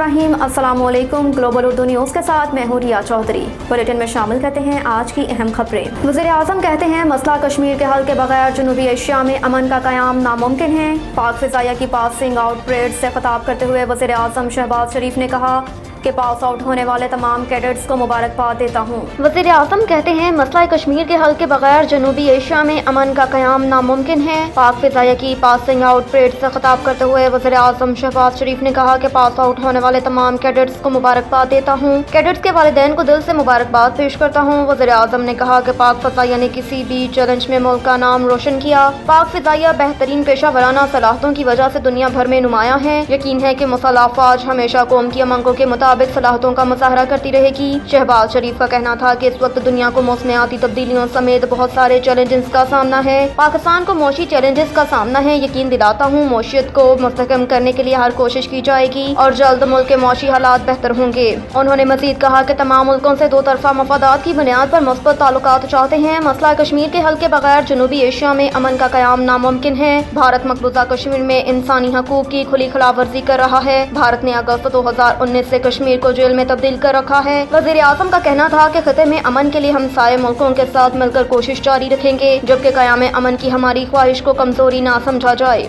बिस्मिल्लाहिर्रहमानिर्रहीम। अस्सलामुअलैकुम। Global Urdu news के साथ मैं हूँ रिया चौधरी। बुलेटिन में शामिल करते हैं आज की अहम खबरें। वज़ीर आज़म कहते हैं मसला कश्मीर के हल के बगैर जनूबी एशिया में अमन का क़याम नामुमकिन है। पाक फ़िज़ाइया की पासिंग आउट परेड से खिताब करते हुए वज़ीर आज़म शहबाज शरीफ ने कहा कि पास आउट होने वाले तमाम कैडेट्स को मुबारकबाद देता हूँ। वज़ीर आज़म कहते हैं मसला कश्मीर के हल के बगैर जनूबी एशिया में अमन का क़याम नामुमकिन है। पाक फ़िज़ाइया की पासिंग आउट परेड से खिताब करते हुए वज़ीर आज़म शहबाज शरीफ ने कहा कि पास आउट होने वाले तमाम कैडेट्स को मुबारकबाद देता हूँ। कैडेट्स के वालिदैन को दिल से मुबारकबाद पेश करता हूँ। वज़ीर आज़म ने कहा कि पाक फ़िज़ाइया ने किसी भी चैलेंज में मुल्क का नाम रोशन किया। पाक फ़िज़ाइया बेहतरीन पेशा वराना सलाहियतों की वजह से दुनिया भर में नुमायां है। यकीन है कि मुसल्लह अफ़वाज हमेशा कौम की अमंगों के मुताबिक सलाहियतों का मुज़ाहरा करती रहेगी। शहबाज शरीफ का कहना था कि इस वक्त दुनिया को मौसमियाती तब्दीलियों समेत बहुत सारे चैलेंजेस का सामना है। पाकिस्तान को मौशी चैलेंजेस का सामना है। यकीन दिलाता हूँ मौशियत को मुस्तहकम करने के लिए हर कोशिश की जाएगी और जल्द मुल्क के मौशी हालात बेहतर होंगे। उन्होंने मजीद कहा कि तमाम मुल्कों से दो तरफा मफादात की बुनियाद पर मुस्बत ताल्लुकात चाहते हैं। मसला कश्मीर के हल के बगैर जनूबी एशिया में अमन का क़याम नामुमकिन है। भारत मकबूजा कश्मीर में इंसानी हकूक की खुली खिलाफवर्जी कर रहा है। भारत ने अगस्त 2019 से कश्मीर को जेल में तब्दील कर रखा है। वज़ीर आज़म का कहना था कि खिते में अमन के लिए हम सारे मुल्कों के साथ मिलकर कोशिश जारी रखेंगे जबकि क़याम अमन की हमारी ख्वाहिश को कमजोरी ना समझा जाए।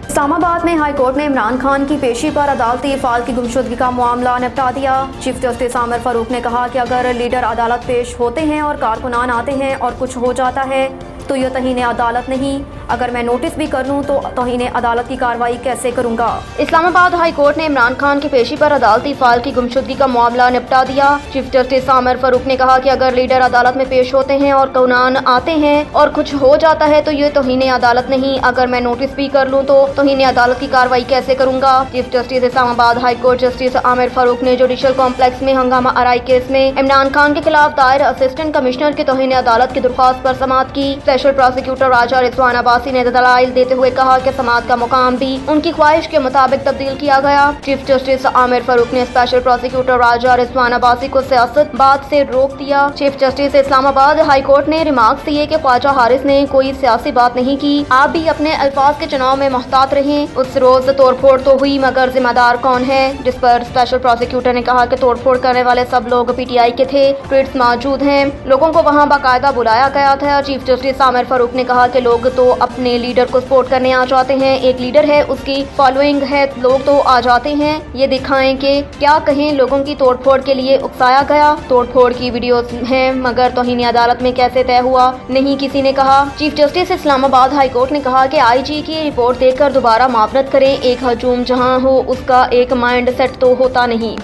इस्लामाबाद में हाई कोर्ट ने इमरान खान की पेशी पर अदालती फ़ाइल की गुमशुदगी का मामला निपटा दिया। चीफ जस्टिस आमिर फारूक ने कहा कि अगर लीडर अदालत पेश होते हैं और कारकुनान आते हैं और कुछ हो जाता है तो यह तहीने अदालत नहीं, अगर मैं नोटिस भी कर लूँ तो तहीने अदालत की कार्रवाई कैसे करूँगा। इस्लामाबाद हाई कोर्ट ने इमरान खान की पेशी पर अदालती फ़ाइल की गुमशुदगी का मामला निपटा दिया। चीफ जस्टिस आमिर फारूक ने कहा कि अगर लीडर अदालत में पेश होते हैं और कारकुनान आते हैं और कुछ हो जाता है तो यह तहीने अदालत नहीं, अगर मैं नोटिस भी कर लूँ तो तहीने अदालत की कार्रवाई कैसे करूँगा। Chief justice Islamabad high court justice Aamir Farooq ने जुडिशल कॉम्प्लेक्स में हंगामा आराई केस में इमरान खान के खिलाफ दायर असिस्टेंट कमिश्नर के तौहीन अदालत की दरख्वास्त पर समाअत की। स्पेशल प्रोसिक्यूटर राजा रिजवान अब्बासी ने दलाइल देते हुए कहा कि समाअत का मुकाम भी उनकी ख्वाहिश के मुताबिक तब्दील किया गया। चीफ जस्टिस आमिर फारूक ने स्पेशल प्रोसिक्यूटर राजा रिजवान अब्बासी को सियासत बात से रोक दिया। Chief justice Islamabad high court ने रिमार्क्स दिए कि ख्वाजा हारिस ने कोई सियासी बात नहीं की, आप भी अपने अल्फाज के चुनाव में मोहतात रहें। उस रोज तोड़फोड़ तो हुई मगर जिम्मेदार कौन है, जिस पर स्पेशल प्रोसिक्यूटर ने कहा कि तोड़फोड़ करने वाले सब लोग पीटीआई के थे, ट्वीट्स मौजूद हैं, लोगों को वहां बाकायदा बुलाया गया था। चीफ जस्टिस आमिर फारूक ने कहा कि लोग तो अपने लीडर को सपोर्ट करने आ जाते हैं, एक लीडर है उसकी फॉलोइंग है, लोग तो आ जाते हैं, ये दिखाएं कि क्या कहें लोगों की तोड़फोड़ के लिए उकसाया गया। तोड़फोड़ की वीडियोस हैं मगर तौहीन अदालत में कैसे तय हुआ नहीं किसी ने कहा। Chief justice Islamabad high court ने कहा कि आईजी की रिपोर्ट देखकर दोबारा माफरत करें, एक हजूम जहां हो उसका एक माइंड सेट तो होता नहीं।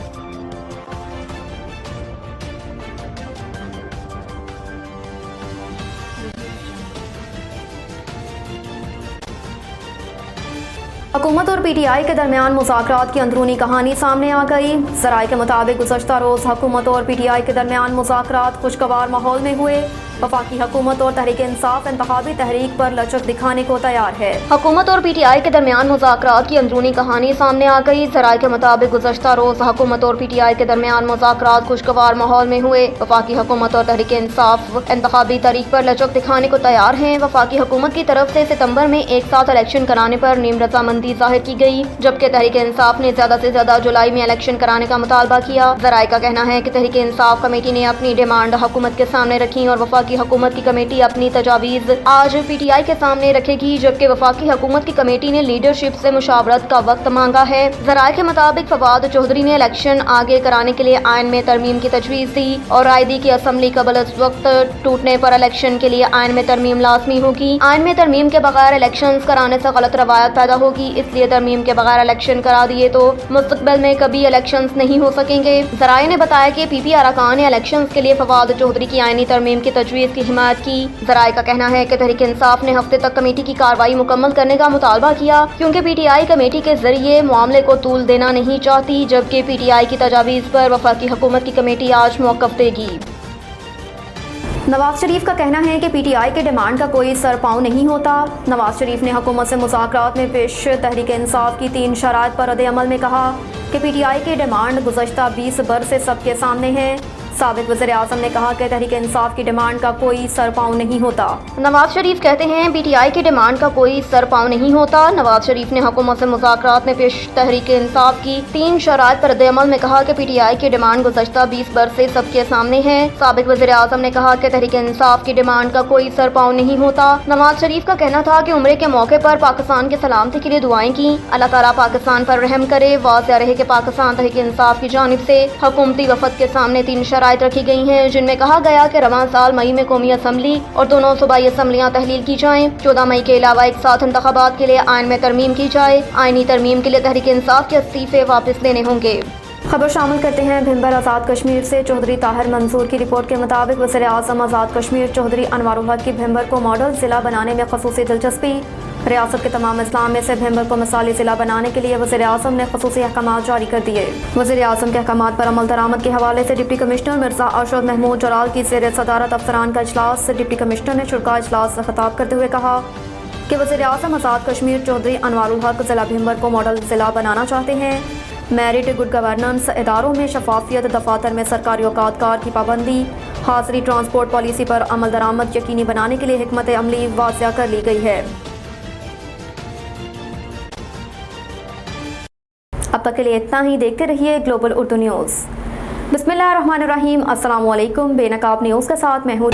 हुकूमत और पीटीआई के दरमियान मुज़ाकरात की अंदरूनी कहानी सामने आ गई। ज़राए के मुताबिक गुज़श्ता रोज़ हुकूमत और पीटीआई के दरमियान मुज़ाकरात खुशगवार माहौल में हुए। वफाकी हुकूमत और तहरीक इंसाफ इंतखाबी तहरीक पर लचक दिखाने को तैयार है। हुकूमत और पीटीआई के दरमियान मुज़ाकरात की अंदरूनी कहानी सामने आ गई। ज़राए के मुताबिक गुज़श्ता रोज़ हुकूमत और पीटीआई के दरमियान मुज़ाकरात खुशगवार माहौल में हुए। वफाकी हुकूमत और तहरीक इंसाफ इंतखाबी तहरीक पर लचक दिखाने को तैयार है। वफाकी हुकूमत की तरफ से सितम्बर में एक साथ इलेक्शन कराने पर नीम रजामंदी जाहिर की गई, जबकि तहरीक इंसाफ ने ज्यादा से ज्यादा जुलाई में इलेक्शन कराने का मुतालबा किया। ज़राए का कहना है कि तहरीक इंसाफ कमेटी ने अपनी डिमांड हुकूमत के सामने रखी और वफाकी हुकूमत की कमेटी अपनी तजावीज़ आज पीटीआई के सामने रखेगी, जबकि वफाकी हुकूमत की कमेटी ने लीडरशिप से मुशावरत का वक्त मांगा है। ज़राए के मुताबिक फवाद चौधरी ने इलेक्शन आगे कराने के लिए आइन में तरमीम की तजवीज़ दी और राय दी कि असम्बली कबल इस वक्त टूटने पर इलेक्शन के लिए आइन में तरमीम लाजमी होगी। आइन में तरमीम के बगैर इलेक्शन कराने से गलत रवायत पैदा होगी, इसलिए तरमीम के बगैर इलेक्शन करा दिए तो मुस्तकबिल में कभी इलेक्शन नहीं हो सकेंगे। ज़राए ने बताया कि पीपीआर अरकान ने इलेक्शन के लिए फवाद चौधरी की आइनी तरमीम की तजवीज़ की हिमायत की। ज़राए का कहना है कि तहरीक इंसाफ ने हफ्ते तक कमेटी की कार्रवाई मुकम्मल करने का मुतालबा किया, क्योंकि पीटीआई कमेटी के जरिए मामले को तूल देना नहीं चाहती, जबकि पीटीआई की तजावीज़ पर वफाकी हुकूमत की कमेटी आज मौक़िफ़ देगी। नवाज शरीफ का कहना है कि पीटीआई के डिमांड का कोई सर पाँव नहीं होता। नवाज शरीफ ने हुकूमत से मुज़ाकरात में पेश तहरीक इंसाफ की 3 शराइत पर रद्द अमल में कहा कि पीटीआई की डिमांड गुज़श्ता 20 बरस से सबके सामने है। साबिक वज़ीर-ए-आज़म ने कहा कि तहरीक इंसाफ की डिमांड का कोई सर पाँव नहीं होता। नवाज शरीफ कहते हैं PTI की डिमांड का कोई सर पाँव नहीं होता। नवाज शरीफ ने हुकूमत से मुज़ाकरात में पेश तहरीक इंसाफ की 3 शराइत पर रद्द-ए-अमल में कहा कि PTI की डिमांड गुज़श्ता 20 बरस से सबके सामने है। साबिक वज़ीर-ए-आज़म ने कहा कि तहरीक इंसाफ की डिमांड का कोई सर पाँव नहीं होता। नवाज शरीफ का कहना था कि उम्रे के मौके पर पाकिस्तान की सलामती के लिए दुआएं की। अल्लाह ताला पाकिस्तान पर रहम करे। वाज़ेह रहे कि पाकिस्तान तहरीक इंसाफ की जानिब से हुकूमती वफ़द के सामने 3 शराइत रखी गई हैं, जिनमें कहा गया कि रवां साल मई में कौमी असम्बली और दोनों सूबाई असम्बलियाँ तहलील की जाएं। 14 मई के अलावा एक साथ इंतखाबात के लिए आइन में तरमीम की जाए। आइनी तरमीम के लिए तहरीक इंसाफ के इस्तीफे वापस लेने होंगे। खबर शामिल करते हैं भिंबर आज़ाद कश्मीर से। चौधरी ताहिर मंसूर की रिपोर्ट के मुताबिक वज़ीर-ए-आज़म आज़ाद कश्मीर चौधरी अनवारुल हक की भिंबर को मॉडल ज़िला बनाने में ख़ुसूसी दिलचस्पी। रियासत के तमाम अजला में से भिंबर को मिसाली ज़िला बनाने के लिए वज़ीर-ए-आज़म ने ख़ुसूसी अहकामात जारी कर दिए। वज़ीर-ए-आज़म के अहकामात पर अमल दरामद के हवाले से डिप्टी कमिश्नर मिर्ज़ा अरशद महमूद जलाल की ज़ेर सदारत अफसरान का इजलास। डिप्टी कमिश्नर ने शुरा इजलास से खिताब करते हुए कहा कि वज़ीर-ए-आज़म आज़ाद कश्मीर चौधरी अनवारुल हक ज़िला भिंबर को मॉडल ज़िला बनाना चाहते हैं। मेरिट, गुड गवर्नेंस, इदारों में शफाफियत, दफातर में सरकारी औकातकार की पाबंदी, हाज़री, ट्रांसपोर्ट पॉलिसी पर अमल दरामद यकीनी बनाने के लिए हिकमत अमली वाज़िया कर ली गई है। अब तक के लिए इतना ही। देखते रहिए ग्लोबल उर्दू न्यूज़। बिस्मिल्लाहिर्रहमानिर्रहीम। अस्सलाम वालेकुम। बेनकाब न्यूज़ के साथ मैं हूँ।